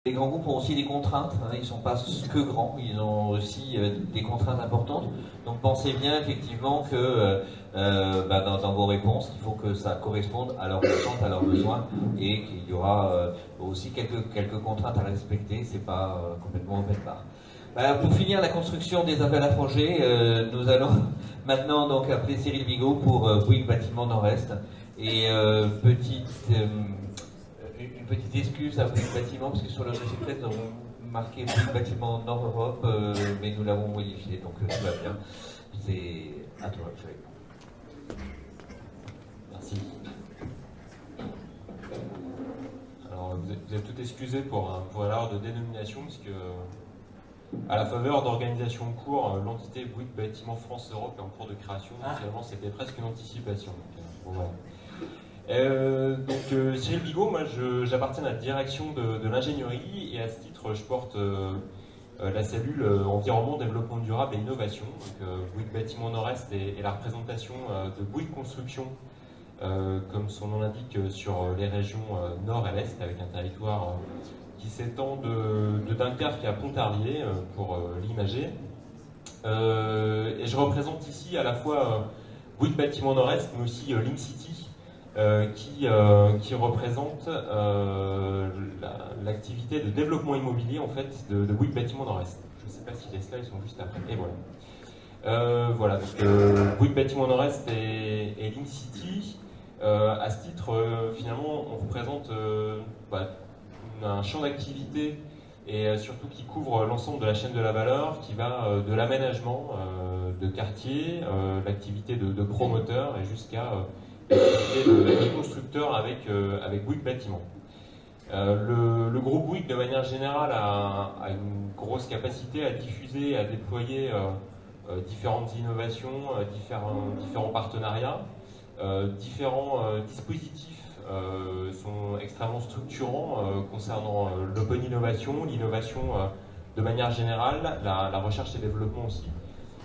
Les grands groupes ont aussi des contraintes, hein, ils ne sont pas que grands, ils ont aussi des contraintes importantes. Donc pensez bien effectivement que dans vos réponses, il faut que ça corresponde à leurs attentes, à leurs besoins, et qu'il y aura aussi quelques contraintes à respecter, c'est pas complètement open bar. Pour finir la construction des appels à projets, nous allons maintenant donc appeler Cyril Bigot pour Bouygues Bâtiment Nord-Est. Et une petite excuse à Bouygues Bâtiment, parce que sur le dossier de tête, nous avons marqué Bouygues Bâtiment Nord-Europe, mais nous l'avons modifié, donc tout va bien. C'est à toi, Cyril. Merci. Alors, vous êtes tout excusé pour l'erreur de dénomination, puisque à la faveur d'organisation en cours, l'entité Bouygues Bâtiment France Europe est en cours de création. Finalement, c'était presque une anticipation. Donc, voilà. Cyril Bigot, moi j'appartiens à la direction de l'ingénierie et à ce titre je porte la cellule environnement, développement durable et innovation. Donc Bouygues Bâtiment Nord-Est est la représentation de Bouygues Construction, comme son nom l'indique, sur les régions nord et l'est, avec un territoire qui s'étend de Dunkerque à Pontarlier pour l'imager. Et je représente ici à la fois Bouygues Bâtiment Nord-Est, mais aussi Link City, qui représente l'activité de développement immobilier en fait de Bouygues Bâtiment Nord-Est. Je ne sais pas si les slides sont juste après. Et voilà. Donc Bouygues Bâtiment Nord-Est et Link City. À ce titre, finalement, on représente un champ d'activité et surtout qui couvre l'ensemble de la chaîne de la valeur, qui va de l'aménagement de quartier, l'activité de promoteur et jusqu'à de constructeur avec Bouygues Bâtiment. Le groupe Bouygues, de manière générale, a une grosse capacité à diffuser, à déployer différentes innovations, différents partenariats, différents dispositifs sont extrêmement structurants concernant l'open innovation, l'innovation de manière générale, la recherche et développement aussi.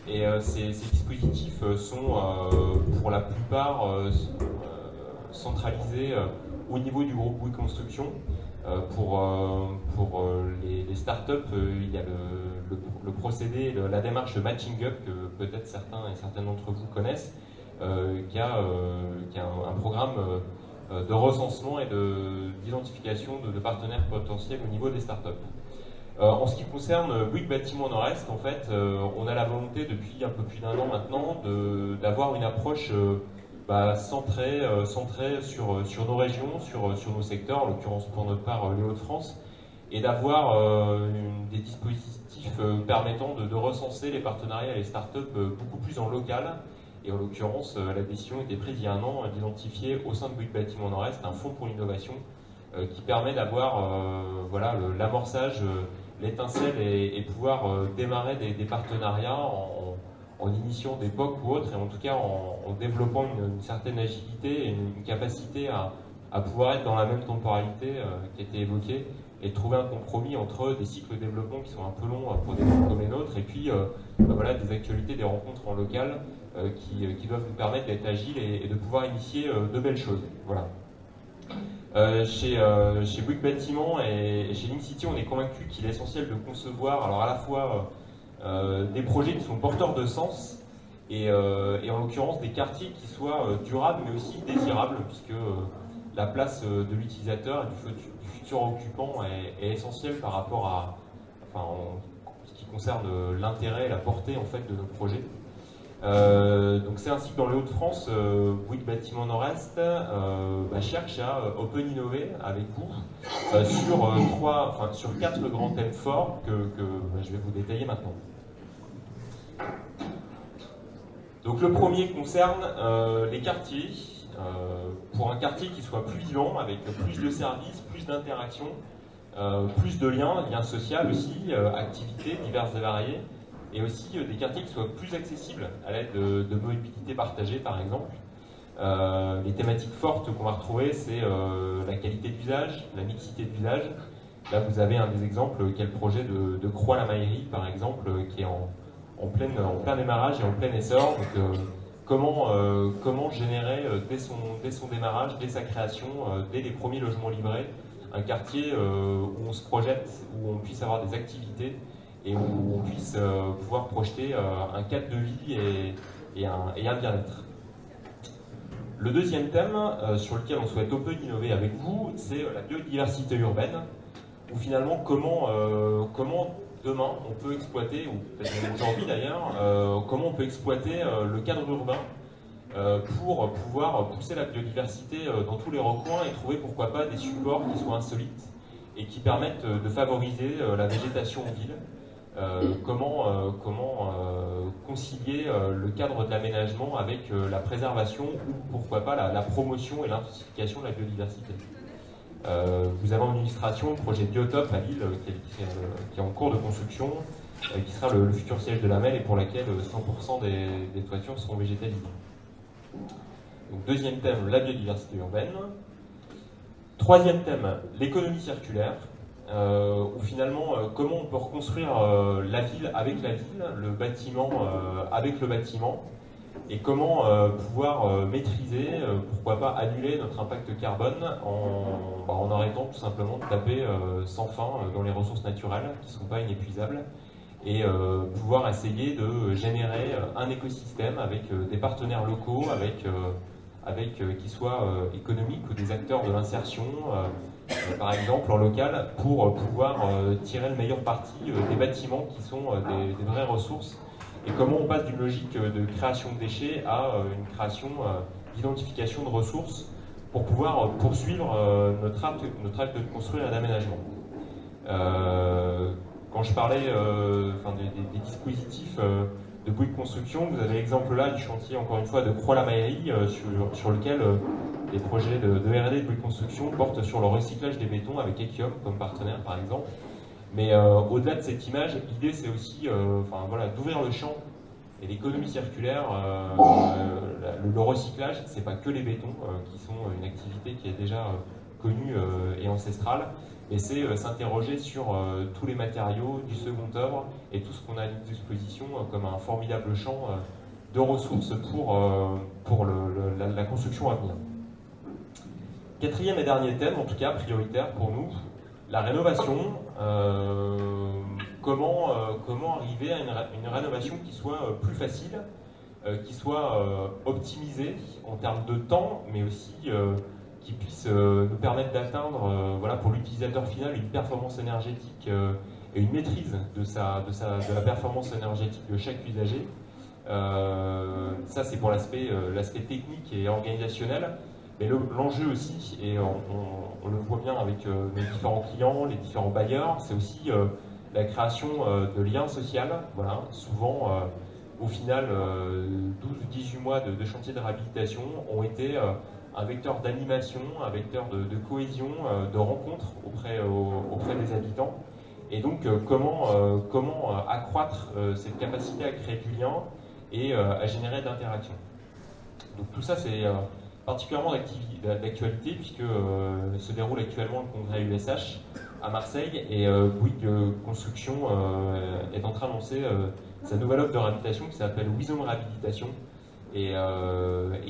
Et ces dispositifs sont pour la plupart centralisés au niveau du groupe Bouygues Construction. Pour les startups, il y a le procédé, la démarche Matching Up que peut-être certains et certaines d'entre vous connaissent, qui a un programme de recensement et d'identification de partenaires potentiels au niveau des startups. En ce qui concerne Bouygues Bâtiment Nord-Est, en fait, on a la volonté depuis un peu plus d'un an maintenant d'avoir une approche centrée sur nos régions, sur nos secteurs, en l'occurrence pour notre part les Hauts-de-France, et d'avoir des dispositifs permettant de recenser les partenariats et les startups beaucoup plus en local. Et en l'occurrence, la décision était prise il y a un an d'identifier au sein de Bouygues Bâtiment Nord-Est un fonds pour l'innovation qui permet d'avoir l'amorçage, l'étincelle et pouvoir démarrer des partenariats en initiant des POC ou autres, et en tout cas en développant une certaine agilité et une capacité à pouvoir être dans la même temporalité qui était évoquée, et trouver un compromis entre des cycles de développement qui sont un peu longs pour des groupes comme les nôtres, et puis des actualités, des rencontres en local qui doivent nous permettre d'être agiles et de pouvoir initier de belles choses. Voilà. Chez Bouygues Bâtiment et chez Link City, on est convaincu qu'il est essentiel de concevoir alors à la fois des projets qui sont porteurs de sens et en l'occurrence des quartiers qui soient durables mais aussi désirables, puisque la place de l'utilisateur et du futur occupant est essentielle par rapport en ce qui concerne l'intérêt et la portée en fait de nos projets. Donc c'est ainsi que dans les Hauts-de-France, Bouygues Bâtiment Nord-Est cherche à open innover avec vous sur 4 grands thèmes forts que je vais vous détailler maintenant. Donc le premier concerne les quartiers. Pour un quartier qui soit plus vivant, avec plus de services, plus d'interactions, plus de liens sociaux aussi, activités diverses et variées, et aussi des quartiers qui soient plus accessibles à l'aide de mobilité partagée par exemple. Les thématiques fortes qu'on va retrouver, c'est la qualité d'usage, la mixité d'usage. Là vous avez un des exemples qui est le projet de Croix-la-Maillerie par exemple, qui est en plein démarrage et en plein essor. Donc, comment générer dès son démarrage, dès sa création, dès les premiers logements livrés, un quartier où on se projette, où on puisse avoir des activités et où on puisse pouvoir projeter un cadre de vie et un bien-être. Le deuxième thème sur lequel on souhaite un peu innover avec vous, c'est la biodiversité urbaine, où finalement comment demain on peut exploiter, ou peut-être même aujourd'hui d'ailleurs, comment on peut exploiter le cadre urbain pour pouvoir pousser la biodiversité dans tous les recoins et trouver pourquoi pas des supports qui soient insolites et qui permettent de favoriser la végétation en ville. Comment concilier le cadre de l'aménagement avec la préservation ou pourquoi pas la promotion et l'intensification de la biodiversité. Vous avez en illustration le projet Biotope à Lille qui est en cours de construction, qui sera le futur siège de la MEL et pour laquelle 100% des toitures seront végétalisées. Donc, deuxième thème, la biodiversité urbaine. Troisième thème, l'économie circulaire. Où finalement, comment on peut reconstruire la ville avec la ville, le bâtiment avec le bâtiment, et comment pouvoir maîtriser, pourquoi pas annuler notre impact carbone en arrêtant tout simplement de taper sans fin dans les ressources naturelles qui ne sont pas inépuisables, et pouvoir essayer de générer un écosystème avec des partenaires locaux, qui soient économiques ou des acteurs de l'insertion, par exemple en local, pour pouvoir tirer le meilleur parti des bâtiments qui sont des vraies ressources, et comment on passe d'une logique de création de déchets à une création d'identification de ressources pour pouvoir poursuivre notre acte de construire et d'aménagement. Quand je parlais des dispositifs de bruit de construction, vous avez l'exemple là du chantier, encore une fois, de Croix-la-Maillerie, sur lequel les projets de R&D de bruit de construction portent sur le recyclage des bétons avec Ekiom comme partenaire, par exemple. Mais au-delà de cette image, l'idée c'est aussi d'ouvrir le champ et l'économie circulaire. Le recyclage, c'est pas que les bétons, qui sont une activité qui est déjà connue et ancestrale, mais c'est s'interroger sur tous les matériaux du second œuvre et tout ce qu'on a à disposition comme un formidable champ de ressources pour la construction à venir. Quatrième et dernier thème, en tout cas prioritaire pour nous, la rénovation. Comment arriver à une rénovation qui soit plus facile, qui soit optimisée en termes de temps, mais aussi qui puisse nous permettre d'atteindre, pour l'utilisateur final, une performance énergétique et une maîtrise de la performance énergétique de chaque usager. Ça, c'est pour l'aspect technique et organisationnel. Mais l'enjeu aussi, et on le voit bien avec nos différents clients, les différents bailleurs, c'est aussi la création de liens sociaux. Voilà, souvent, au final, 12 ou 18 mois de chantier de réhabilitation ont été un vecteur d'animation, un vecteur de cohésion, de rencontre auprès des habitants. Et donc, comment accroître cette capacité à créer du lien et à générer de l'interaction. Donc tout ça, c'est particulièrement d'actualité, puisque se déroule actuellement le congrès USH à Marseille, et Bouygues Construction est en train de lancer sa nouvelle offre de réhabilitation qui s'appelle Wisdom Réhabilitation, et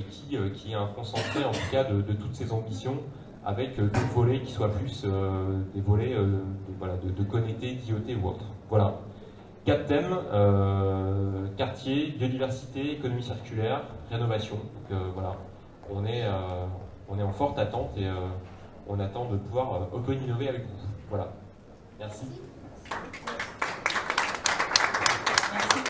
qui est un concentré en tout cas de toutes ces ambitions, avec d'autres volets qui soient plus des volets de connectés, d'IoT ou autres. Voilà. 4 thèmes, quartier, biodiversité, économie circulaire, rénovation. Donc, voilà, on est en forte attente et on attend de pouvoir open innover avec vous. Voilà. Merci.